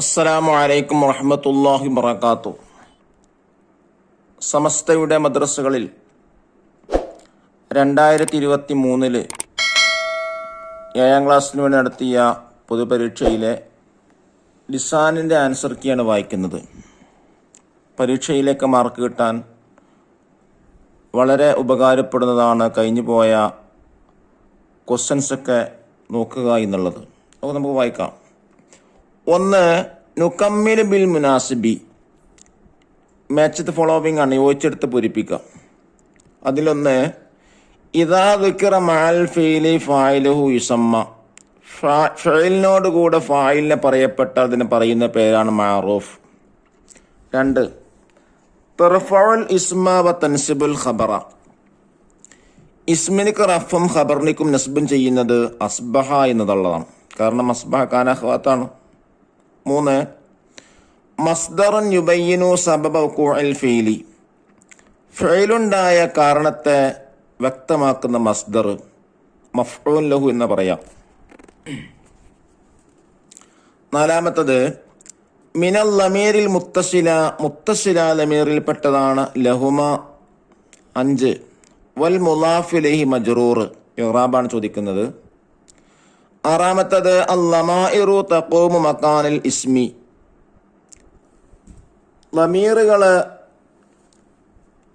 അസ്സലാമു അലൈക്കും വറഹ്മത്തുള്ളാഹി വബറകാതുഹു. സമസ്തയുടെ മദ്രസകളിൽ 2023 7ാം ക്ലാസ്സിന് വേണ്ടി നടത്തിയ പൊതുപരീക്ഷയിലെ ലിസാനിൻ്റെ ആൻസർ കീയാണ് വായിക്കുന്നത്. പരീക്ഷയിലേക്ക് മാർക്ക് കിട്ടാൻ വളരെ ഉപകാരപ്പെടുന്നതാണ് കഴിഞ്ഞു പോയ ക്വസ്റ്റ്യൻസൊക്കെ നോക്കുക എന്നുള്ളത്. അപ്പോൾ നമുക്ക് വായിക്കാം. ഒന്ന്, നുക്കമ്മിൽ ബിൽ മുനാസിബി, മാച്ച് ദ ഫോളോവിങ് ആണ്, യോജിച്ചെടുത്ത് പൂരിപ്പിക്കുക. അതിലൊന്ന്, ഇദാ ദുക്കിറ മഅൽ ഫീലി ഫായിലുഹു യുസമ്മ, ഫഇലിനോട് കൂടെ ഫായിലിനെ പറയപ്പെട്ട അതിന് പറയുന്ന പേരാണ് മഅറൂഫ്. രണ്ട്, തർഫഉൽ ഇസ്മ വ തൻസിബുൽ ഖബറ, ഇസ്മിനിക്ക് റഫും ഖബറിനിക്കും നസ്ബും ചെയ്യുന്നത് അസ്ബഹ എന്നതുള്ളതാണ്. കാരണം അസ്ബഹ കാന അഖ്വാത്താണ്. മൂന്ന്, മസ്ദറുൻ യുബയ്യിനു സബബ വഖൂഇൽ ഫീലി, ഫഇലുണ്ടായ കാരണത്തെ വ്യക്തമാക്കുന്ന മസ്ദർ മഫ്ഊൽ ലഹു എന്ന് പറയാം. നാലാമത്തത്, മിനൽ ലമീറിൽ മുത്തസില ലമീറിൽ പെട്ടതാണ് ലഹുമ. അഞ്ച്, വൽ മുളാഫ് ഇലൈഹി മജ്റൂർ, ഇറാബാണ് ചോദിക്കുന്നത്. ആറാമത്തത്, അല്ലമാഇറു തഖൂമു മക്കാനിൽ ഇസ്മി, ലമീറുകള്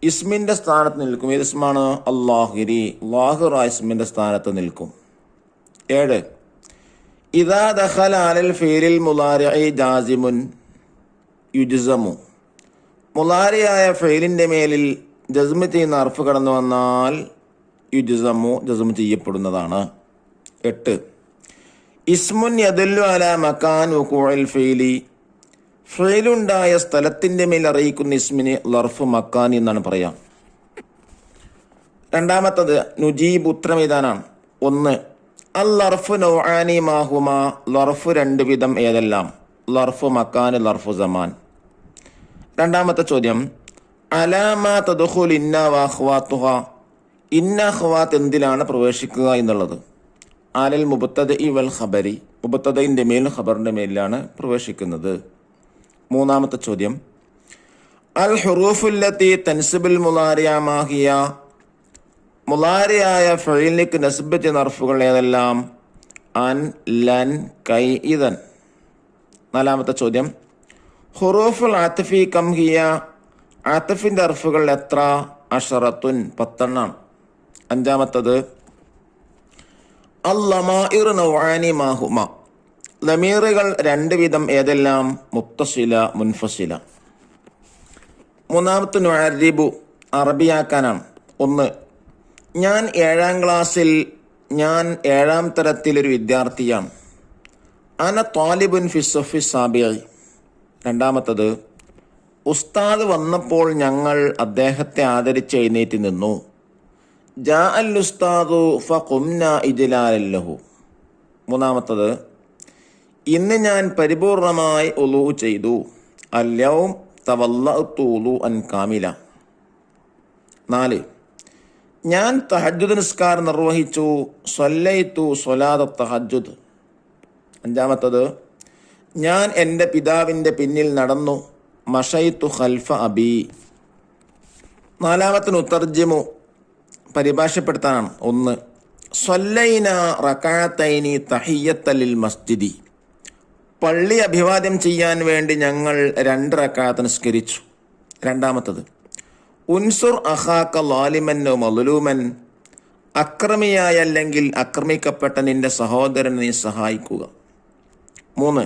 ഇസ്മിന്റെ സ്ഥാനത്ത് നിൽക്കും. ഏത് ഇസ്മാണ്? അല്ലാഹിരി, ലാഹിറ ഇസ്മിന്റെ സ്ഥാനത്ത് നിൽക്കും. ഏഴ്, ഇദാ ദഖല അലൽ ഫീലിൽ മുളാരിഇ ജാസിമുൻ യുജ്സമു, മുളാരിയായ ഫീലിന്റെ മേലിൽ ജസ്മ് ചെയ്യുന്ന അർഫ് കടന്നു വന്നാൽ യുജ്സമു, ജസ്മ് ചെയ്യപ്പെടുന്നതാണ്. എട്ട്, ഇസ്മുൻ യദുല്ലു അലാ മകാൻ വഖൂഇൽ ഫീലി, ഫീലുണ്ടായ സ്ഥലത്തിന്റെ മേൽ അറിയിക്കുന്ന ഇസ്മിന് ലർഫ് മക്കാൻ എന്നാണ് പറയാം. രണ്ടാമത്തത്, നുജീബ്, ഉത്തരം എഴുതാനാണ്. ഒന്ന്, അൽ ലർഫ് നൗആനി മാഹുമ, ലർഫ് രണ്ട് വിധം ഏതെല്ലാം? ലർഫ് മക്കാൻ, ലർഫ് സമാൻ. രണ്ടാമത്തെ ചോദ്യം, അലാമ തദ്ഖുൽ ഇന്ന വ അഖ്വാതുഹ, ഇന്ന അഖ്വാത്ത് എന്തിലാണ് പ്രവേശിക്കുക എന്നുള്ളത്? അലൽ മുബ്തദഇ വൽ ഖബരി, മുബ്തദഇന്റെ മേൽ ഖബറിന്റെ മേലിലാണ് പ്രവേശിക്കുന്നത്. മൂന്നാമത്തെ ചോദ്യം, അൽ ഹുറൂഫുല്ലത്തി തൻസിബുൽ മുളാരിഅ മാഹിയ, മുളാരിയായ ഫഈലിലേക്ക് നസ്ബ് ചെയ്യുന്ന ഹർഫുകൾ ഏതെല്ലാം? അൻ, ലൻ, കൈ, ഇദൻ. നാലാമത്തെ ചോദ്യം, ഹുറൂഫുൽ ആതിഫി കം ഹിയ, ആതിഫിന്റെ ഹർഫുകൾ എത്ര? അശറത്തുൻ, 10 ആണ്. അഞ്ചാമത്തത്, അൽ ലമാഇർ നൗആനി മാഹുമ, ലമീറുകൾ രണ്ട് വിധം ഏതെല്ലാം? മുത്തസില, മുൻഫസില. മൂന്നാമത്തെ നുഅരിബു, അറബിയാക്കാനാണ്. ഒന്ന്, ഞാൻ 7ാം ക്ലാസ്സിൽ, ഞാൻ 7ാം തരത്തിലൊരു വിദ്യാർത്ഥിയാണ്. അന ത്വാലിബുൻ ഫി സഫി സാബിഇ. രണ്ടാമത്തത്, ഉസ്താദ് വന്നപ്പോൾ ഞങ്ങൾ അദ്ദേഹത്തെ ആദരിച്ച് എഴുന്നേറ്റ് നിന്നു. ജാ അൽ ഉസ്താദു ഫഖുംന ഇജ്ലാലൻ ലഹു. മൂന്നാമത്തത്, ഇന്ന് ഞാൻ പരിപൂർണമായി ഉളൂ ചെയ്തു. അൽയൗം തവല്ലഅതു ഉളൂഅൻ കാമില. 4, ഞാൻ തഹജ്ജുദ് നിസ്കാരം നിർവഹിച്ചു. സ്വല്ലൈതു സ്വലാത്ത തഹജ്ജുദ്. അഞ്ചാമത്തത്, ഞാൻ എൻ്റെ പിതാവിൻ്റെ പിന്നിൽ നടന്നു. മശൈതു ഖൽഫ അബി. നാലാമത്തിന് ഉത്തർജിമു, പരിഭാഷപ്പെടുത്താനാണ്. ഒന്ന്, സ്വല്ലൈന റകഅത്തൈനി തഹിയ്യത്തൻ ലിൽ മസ്ജിദി, പള്ളി അഭിവാദ്യം ചെയ്യാൻ വേണ്ടി ഞങ്ങൾ 2 റകഅത്ത് നിസ്കരിച്ചു. രണ്ടാമത്തത്, ഉൻസുർ അഖാക ലാലിമൻ വ മദ്ലൂമൻ, അക്രമിയായ അല്ലെങ്കിൽ ആക്രമിക്കപ്പെട്ട നിന്റെ സഹോദരനെ നീ സഹായിക്കുക. 3,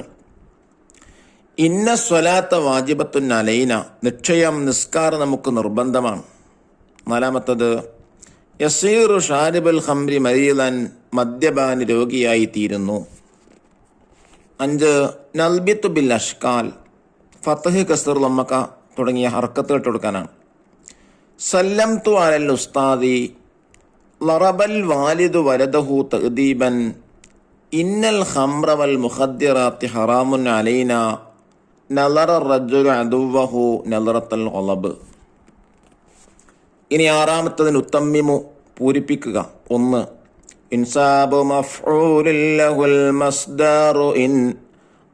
ഇന്ന സ്വലാത്ത വാജിബത്തുൻ അലൈന, നിശ്ചയം നിസ്കാരം നമുക്ക് നിർബന്ധമാണ്. നാലാമത്തത്, യസീറു ഷാരിബുൽ ഖംരി മരീദൻ, മദ്യപാനി രോഗിയായി തീരുന്നു. 5, നൽബിത്തു ബിൽ അഷ്കാൽ, ഫത്ഹ്, കസ്ർ, ലമ്മക്ക തുടങ്ങിയ ഹർക്കത്തുകൾ കൊടുക്കാനാണ്. സല്ലംതു അലൽ ഉസ്താദി, ലറബൽ വാലിദു വലദഹു തഅദീബൻ, ഇന്നൽ ഖംറ വൽ മുഖദ്ദിറാത്തി ഹറാമുൻ അലൈന, നളറ റജുലു അദുവഹു നളറത്തൽ ഖലബ്. ഇനി ആറാമത്തതിന് ഉത്തമ്മിമു, പൂരിപ്പിക്കുക. 1, ഇൻസാബു മഫ്ഊലിൻ ലഹുൽ മസ്ദറു ഇൻ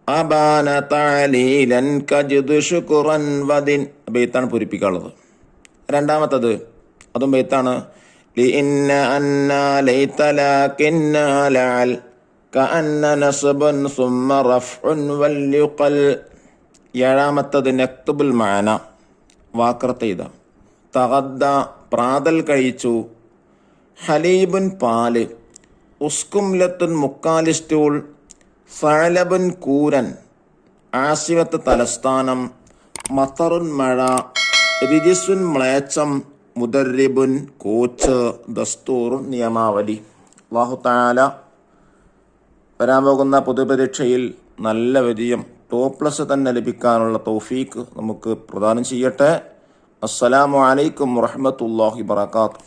അബാന തഅലീലൻ കജ്ദു ശുക്റൻ വദിൻ. ബെയ്ത്താണ് പൂരിപ്പിക്കാനുള്ളത്. രണ്ടാമത്തത് അതും ബെയ്ത്താണ്. ലിഇന്ന അന്ന ലൈത ലാകിന്ന ലഅൽ കഅന്ന നസ്ബുൻ സുമ്മ റഫ്ഉൻ വൽയുഖൽ. ഏഴാമത്തത് നക്തുബുൽ മാന, വാക്കർത്ത ഇത. തഗദ്ദ പ്രാതൽ കഴിച്ചു, ഹലീബുൻ പാല്, ഉസ്കുംലത്തുൻ മുക്കാലി സ്റ്റൂൾ, സഅലബുൻ കൂരൻ, ആസിവത്ത് തലസ്ഥാനം, മത്തറുൻ മഴ, റിജിസുൻ മ്ലേച്ഛം, മുദർരിബുൻ കോച്ച്, ദസ്തൂറുൻ നിയമാവലി. അല്ലാഹു തആല വരാൻ പോകുന്ന പൊതുപരീക്ഷയിൽ നല്ല വിജയം ++ തന്നെ ലഭിക്കാനുള്ള തൗഫീക്ക് നമുക്ക് പ്രദാനം ചെയ്യട്ടെ. അസ്സലാമു അലൈക്കും വറഹ്മത്തുള്ളാഹി വബറകാതുഹു.